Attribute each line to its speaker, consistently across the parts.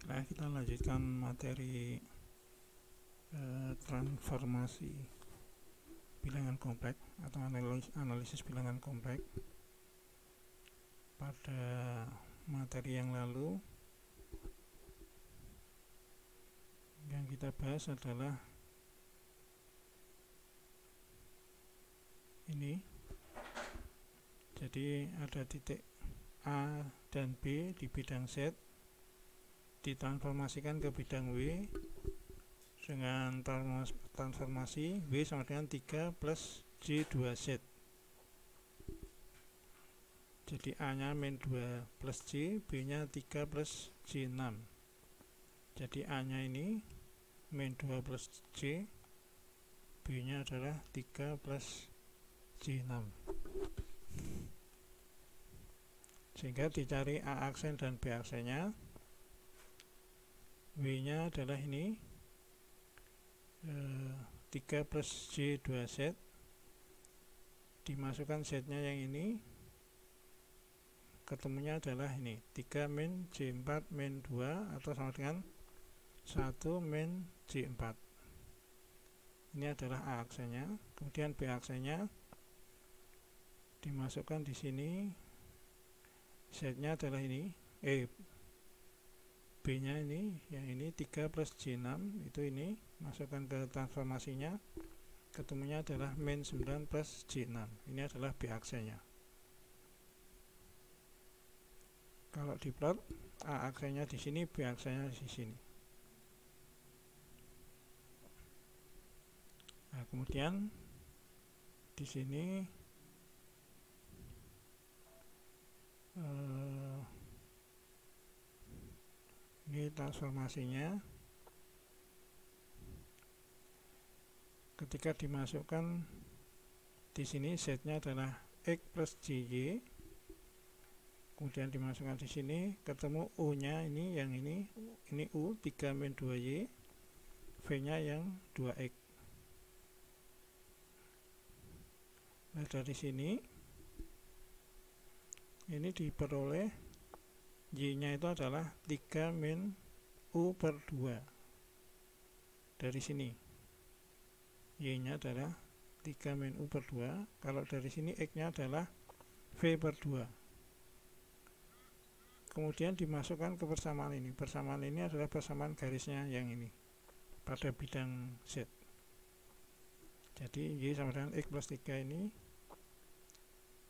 Speaker 1: Baiklah, kita lanjutkan materi transformasi bilangan kompleks atau analisis bilangan kompleks. Pada materi yang lalu yang kita bahas adalah ini. Jadi ada titik A dan B di bidang Z ditransformasikan ke bidang W dengan transformasi W sama dengan 3 plus J2Z. Jadi A nya min 2 plus J, B nya 3 plus J6. Jadi A nya ini min 2 plus J, B nya adalah 3 plus J6. Sehingga dicari A aksen dan B aksennya. W nya adalah ini 3 plus J2Z, dimasukkan Z nya yang ini, ketemunya adalah ini 3 min J4 min 2 atau sama dengan 1 min J4. Ini adalah A aksennya. Kemudian B aksennya dimasukkan di sini, Z nya adalah ini, B nya ini, yang ini 3 plus J6, itu ini, masukkan ke transformasinya, ketemunya adalah min 9 plus J6. Ini adalah B aksennya. Kalau diplot, A aksennya di sini, B aksennya di sini. Nah, kemudian di sini ini transformasinya. Ketika dimasukkan di sini, Z-nya adalah X plus JY. Kemudian dimasukkan di sini, ketemu U-nya ini, yang ini U 3 min 2Y, V-nya yang 2X. Nah, dari sini ini diperoleh Y-nya itu adalah 3 min U per 2. Dari sini Y-nya adalah 3 min U per 2. Kalau dari sini X-nya adalah V per 2. Kemudian dimasukkan ke persamaan ini. Persamaan ini adalah persamaan garisnya yang ini pada bidang Z. Jadi Y sama dengan X plus 3 ini,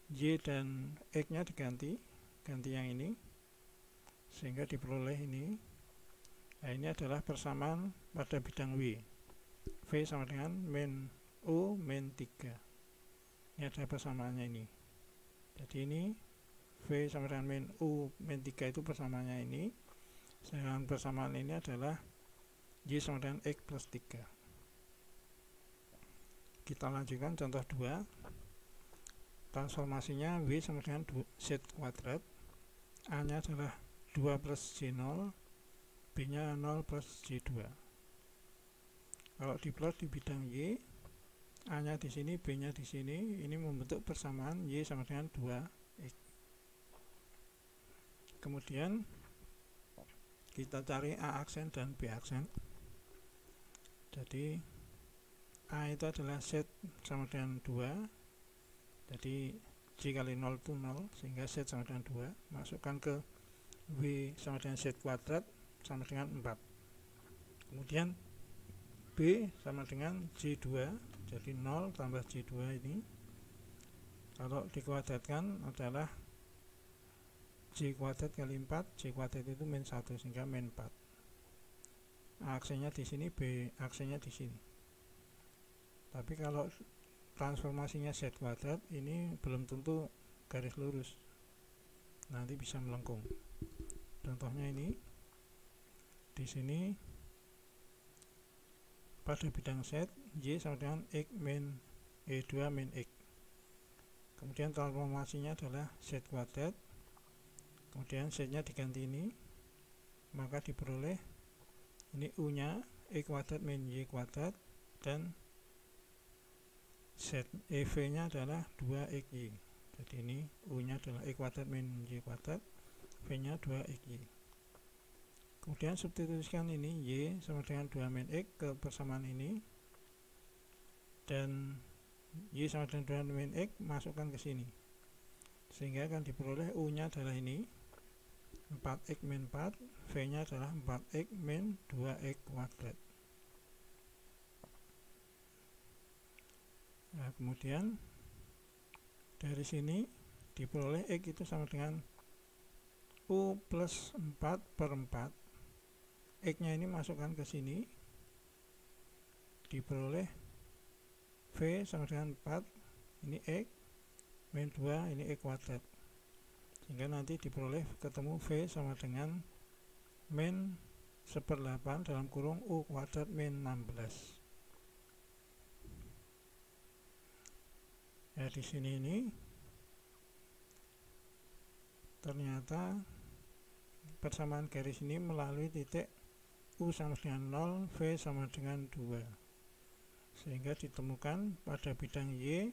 Speaker 1: Y dan X nya ganti yang ini, sehingga diperoleh ini. Nah, ini adalah persamaan pada bidang W. V sama dengan min U min 3. Ini adalah persamaannya ini. Jadi ini V sama dengan min U min 3 itu persamaannya ini. Sedangkan persamaan ini adalah Y sama dengan X plus 3. Kita lanjutkan contoh 2. Transformasinya W sama dengan Z kuadrat. A nya adalah 2 plus J0, B nya 0 plus J2. Kalau diplot di bidang Y, A nya di sini, B nya di sini, ini membentuk persamaan Y sama dengan 2X. Kemudian kita cari A aksen dan B aksen. Jadi A itu adalah Z sama dengan 2. Jadi J kali 0 itu 0, sehingga Z sama dengan 2. Masukkan ke W sama dengan Z kuadrat sama dengan 4. Kemudian B sama dengan J2, jadi 0 tambah J2 ini. Kalau dikuadratkan adalah J kuadrat kali 4, J kuadrat itu min 1, sehingga min 4. A aksennya di sini, B aksennya di sini. Tapi kalau transformasinya Z kuadrat, ini belum tentu garis lurus, nanti bisa melengkung. Contohnya ini, di sini pada bidang Z, Y sama dengan X min E2 min X. Kemudian transformasinya adalah Z kuadrat. Kemudian Z nya diganti ini, maka diperoleh ini U nya E kuadrat min Y kuadrat, dan Z EV nya adalah 2XY. Jadi ini U nya adalah E kuadrat min Y kuadrat, V nya 2XY. Kemudian substitusikan ini Y sama dengan 2 min X ke persamaan ini, dan Y sama dengan 2 min X masukkan ke sini, sehingga akan diperoleh U nya adalah ini 4X min 4, V nya adalah 4X min 2X kuadrat. Nah, kemudian dari sini diperoleh X itu sama dengan U plus 4 per 4. X nya ini masukkan ke sini, diperoleh V sama dengan 4, ini X min 2, ini X kuadrat, sehingga nanti diperoleh ketemu V sama dengan min 1/8 dalam kurung U kuadrat min 16. Ya, di sini ini ternyata persamaan garis ini melalui titik U sama dengan 0, V sama dengan 2, sehingga ditemukan pada bidang Y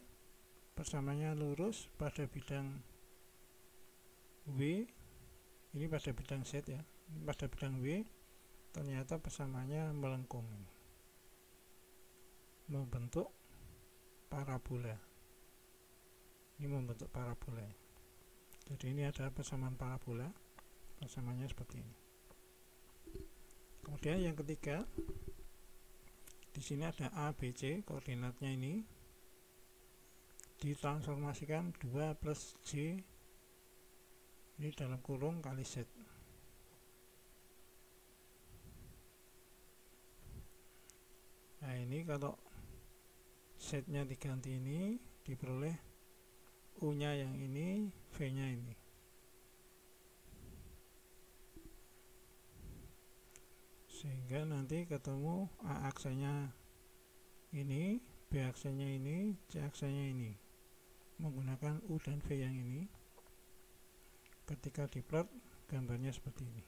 Speaker 1: persamaannya lurus, pada bidang W, ini pada bidang Z ya, pada bidang W ternyata persamaannya melengkung, membentuk parabola. Ini membentuk parabola. Jadi ini adalah persamaan parabola, persamaannya seperti ini. Kemudian yang ketiga, di sini ada A, B, C, koordinatnya ini ditransformasikan 2 plus J ini dalam kurung kali Z. Nah, ini kalau Z nya diganti ini diperoleh U nya yang ini, V nya ini. Sehingga nanti ketemu A aksanya ini, B aksanya ini, C aksanya ini, menggunakan U dan V yang ini. Ketika diplot gambarnya seperti ini.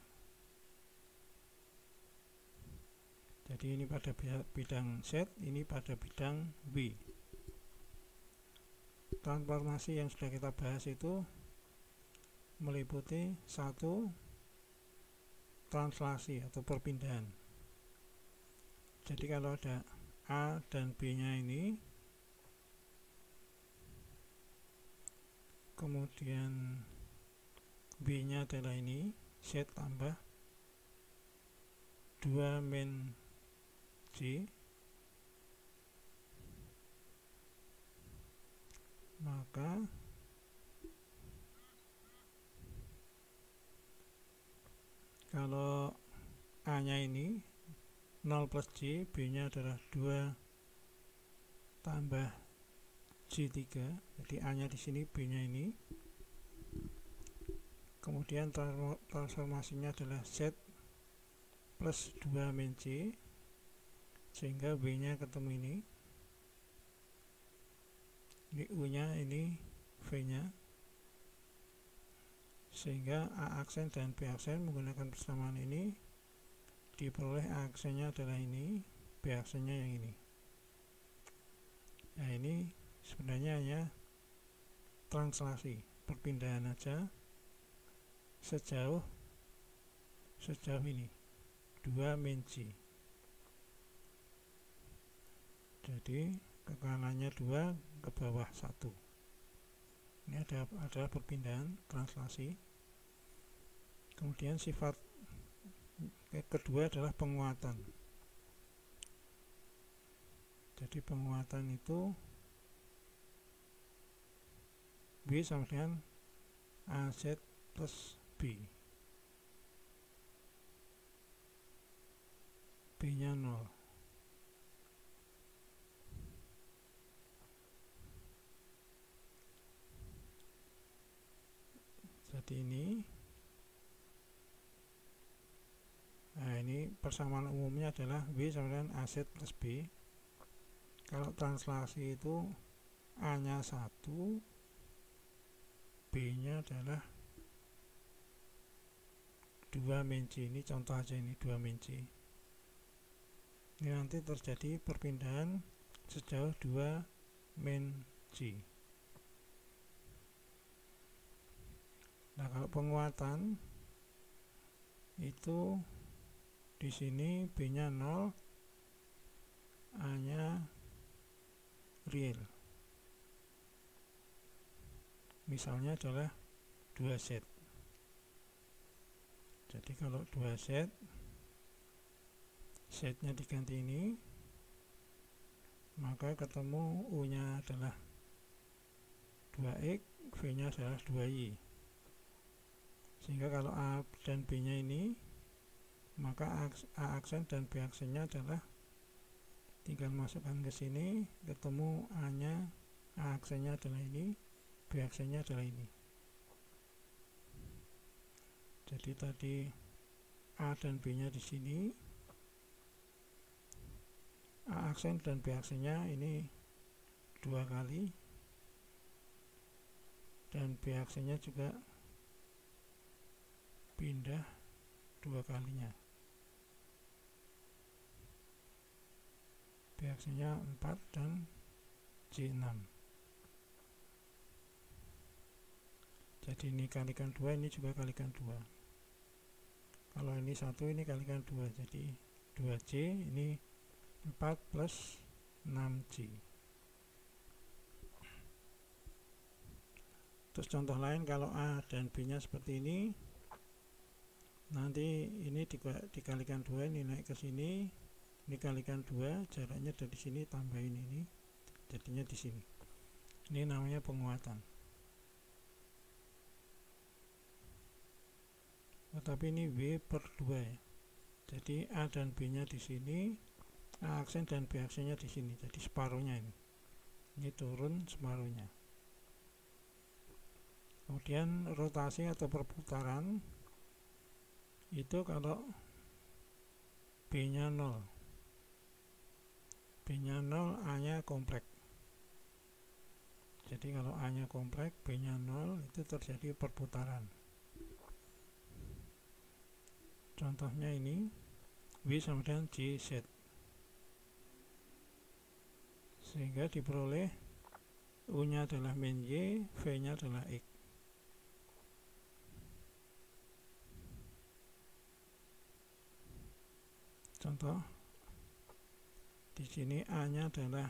Speaker 1: Jadi ini pada bidang Z, ini pada bidang W. Transformasi yang sudah kita bahas itu meliputi satu, translasi atau perpindahan. Jadi kalau ada A dan B nya ini, kemudian B nya adalah ini, Z tambah 2 min J, maka kalau A nya ini 0 plus J, B nya adalah 2 tambah J3, jadi A nya di sini, B nya ini. Kemudian transformasinya adalah Z plus 2 min J, sehingga B nya ketemu ini U nya, ini V nya, sehingga A aksen dan B aksen menggunakan persamaan ini diperoleh A aksennya adalah ini, B aksennya yang ini. Nah, ini sebenarnya hanya translasi, perpindahan aja sejauh ini 2 min J. Jadi ke kanannya 2, ke bawah 1. Ini adalah perpindahan, translasi. Kemudian sifat kedua adalah penguatan. Jadi penguatan itu B sama dengan AZ plus B. B nya 0. Jadi ini, nah ini persamaan umumnya adalah B sama dengan AZ plus B. Kalau translasi itu A nya 1, B nya adalah 2 min J. Ini contoh aja, ini 2 min J. Ini nanti terjadi perpindahan sejauh 2 min J. Nah, kalau penguatan itu Di sini B-nya 0, A-nya real. Misalnya adalah 2 set. Jadi kalau 2 set, setnya diganti ini, maka ketemu U-nya adalah 2X, V-nya adalah 2Y. Sehingga kalau A dan B-nya ini, maka A aksen dan B aksennya adalah tinggal masukkan ke sini, ketemu A-nya, A aksennya adalah ini, B aksennya adalah ini. Jadi tadi A dan B-nya di sini, A aksen dan B aksennya ini 2 kali, dan B aksennya juga pindah 2 kalinya. B aksennya 4 dan J6. Jadi ini kalikan 2, ini juga kalikan 2. Kalau ini 1, ini kalikan 2, jadi 2J, ini 4 plus 6J. Terus contoh lain, kalau A dan B nya seperti ini, nanti ini dikalikan 2, ini naik ke sini, ini kalikan 2, jaraknya dari sini tambahin ini, jadinya di sini. Ini namanya penguatan. Tetapi ini W per 2 ya. Jadi A dan B nya di sini, A aksen dan B aksennya di sini, jadi separuhnya ini. Ini turun separuhnya. Kemudian rotasi atau perputaran itu kalau B nya 0, B nya 0, A nya kompleks. Jadi kalau A nya kompleks, B nya 0, itu terjadi perputaran. Contohnya ini W sama dengan JZ, sehingga diperoleh U nya adalah min Y, V nya adalah X. Contoh, di sini A nya adalah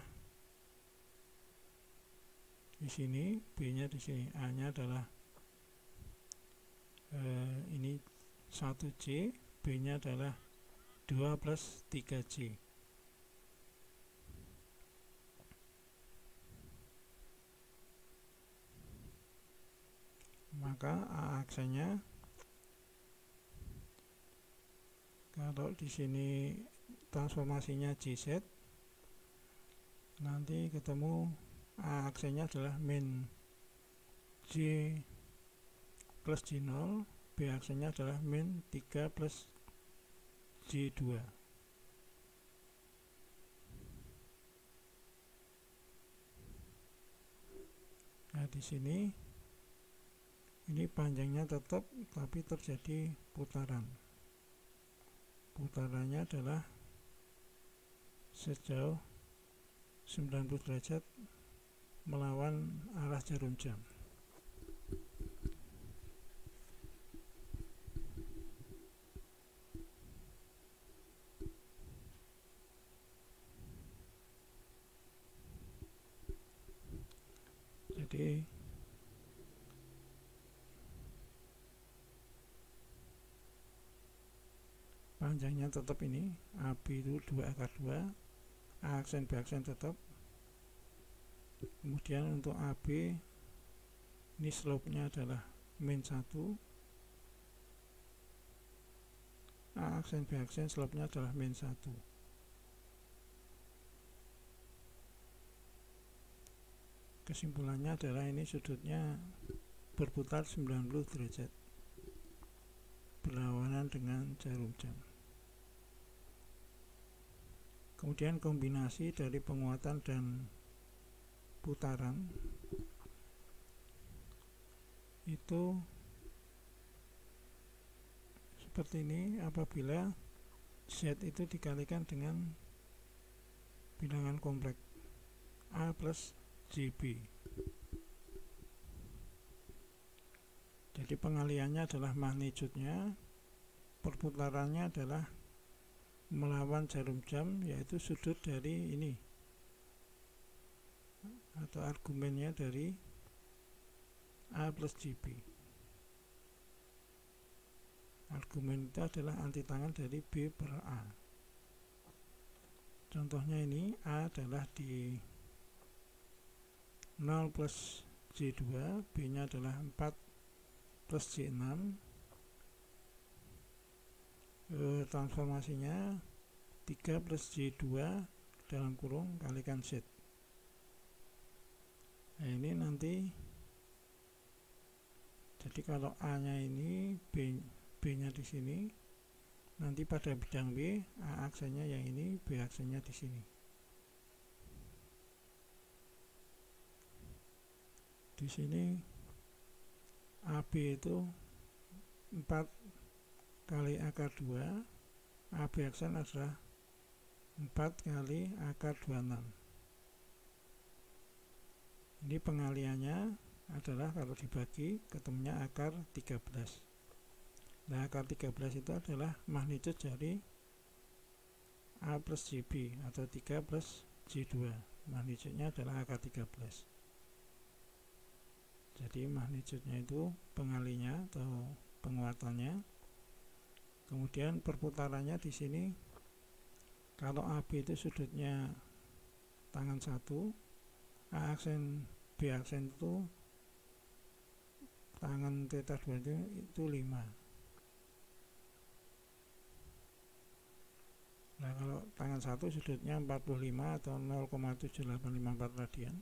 Speaker 1: di sini, B nya di sini, A nya adalah ini 1J, B nya adalah 2 plus 3J. Maka A aksennya, kalau di sini transformasinya JZ, nanti ketemu A aksennya adalah min J plus J0, B aksennya adalah min 3 plus J2. Nah, di sini ini panjangnya tetap, tapi terjadi putaran. Putarannya adalah sejauh 90 derajat melawan arah jarum jam. Jadi panjangnya tetap ini, AB itu 2 akar 2, A aksen B aksen tetap. Kemudian untuk AB ini slope-nya adalah min 1, A aksen B aksen slope-nya adalah min 1. Kesimpulannya adalah ini sudutnya berputar 90 derajat berlawanan dengan jarum jam. Kemudian kombinasi dari penguatan dan putaran itu seperti ini apabila Z itu dikalikan dengan bilangan kompleks A plus JB. Jadi pengaliannya adalah magnitudenya, perputarannya adalah melawan jarum jam, yaitu sudut dari ini atau argumennya dari A plus JB. Argumen itu adalah antitangan dari B per A. Contohnya ini A adalah di 0 plus J2, B nya adalah 4 plus J6. Transformasinya 3 plus J2 dalam kurung kalikan Z. Nah ini nanti, jadi kalau A nya ini, B nya di sini, nanti pada bidang B, A aksennya yang ini, B aksennya di sini. Di sini AB itu 4 kali akar 2, AB aksen adalah 4 kali akar 26. Ini pengaliannya adalah kalau dibagi ketemunya akar 13. Nah, akar 13 itu adalah magnitudo dari A plus JB atau 3 plus J2. Magnitudenya adalah akar 13. Jadi magnitudenya itu pengalinya atau penguatannya. Kemudian perputarannya di sini, kalau AB itu sudutnya tangan 1, A aksen B aksen itu tangan theta 2 itu 5. Nah, kalau tangan 1 sudutnya 45 atau 0,7854 radian.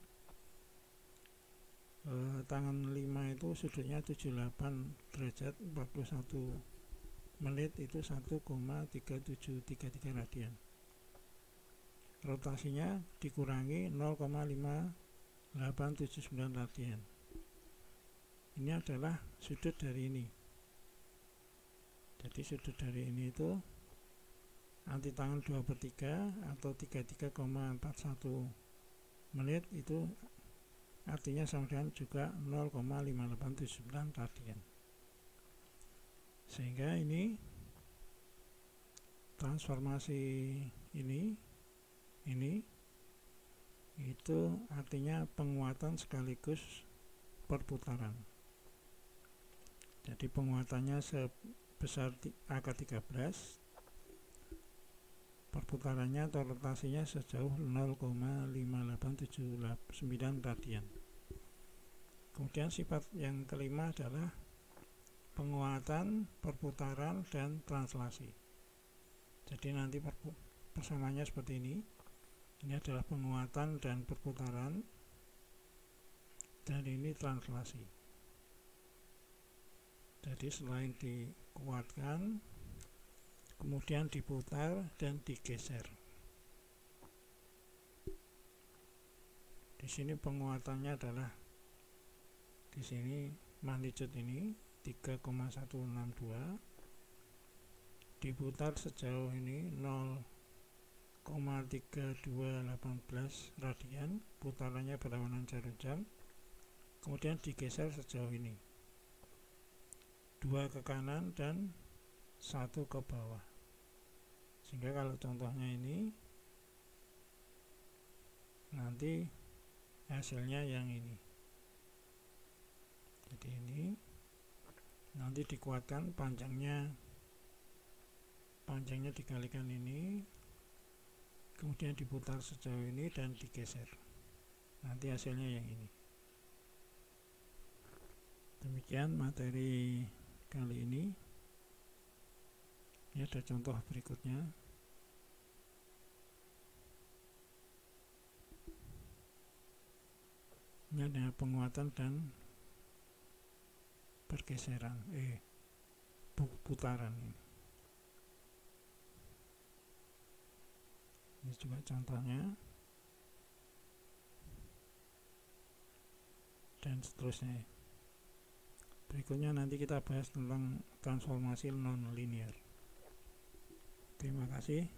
Speaker 1: Tangan 5 itu sudutnya 78 derajat 41 menit, itu 1,3733 radian. Rotasinya dikurangi 0,5879 radian. Ini adalah sudut dari ini. Jadi sudut dari ini itu antitangan 2/3 atau 33,41 menit, itu artinya sama dengan juga 0,5879 radian. Sehingga ini transformasi ini itu artinya penguatan sekaligus perputaran. Jadi penguatannya sebesar akar 13, perputarannya atau rotasinya sejauh 0,5879 radian. Kemudian sifat yang kelima adalah penguatan, perputaran, dan translasi. Jadi nanti persamaannya seperti ini. Ini adalah penguatan dan perputaran, dan ini translasi. Jadi selain dikuatkan, kemudian diputar dan digeser. Di sini penguatannya adalah di sini magnitude ini 3,162, diputar sejauh ini 0,3218 radian, putarannya berlawanan jarum jam. Kemudian digeser sejauh ini 2 ke kanan dan 1 ke bawah. Sehingga kalau contohnya ini, nanti hasilnya yang ini. Jadi ini nanti dikuatkan, panjangnya dikalikan ini, kemudian diputar sejauh ini dan digeser. Nanti hasilnya yang ini. Demikian materi kali ini. Ini ada contoh berikutnya. Ini ada penguatan dan pergeseran, putaran ini. Ini juga contohnya, dan seterusnya. Berikutnya nanti kita bahas tentang transformasi non-linear. Terima kasih.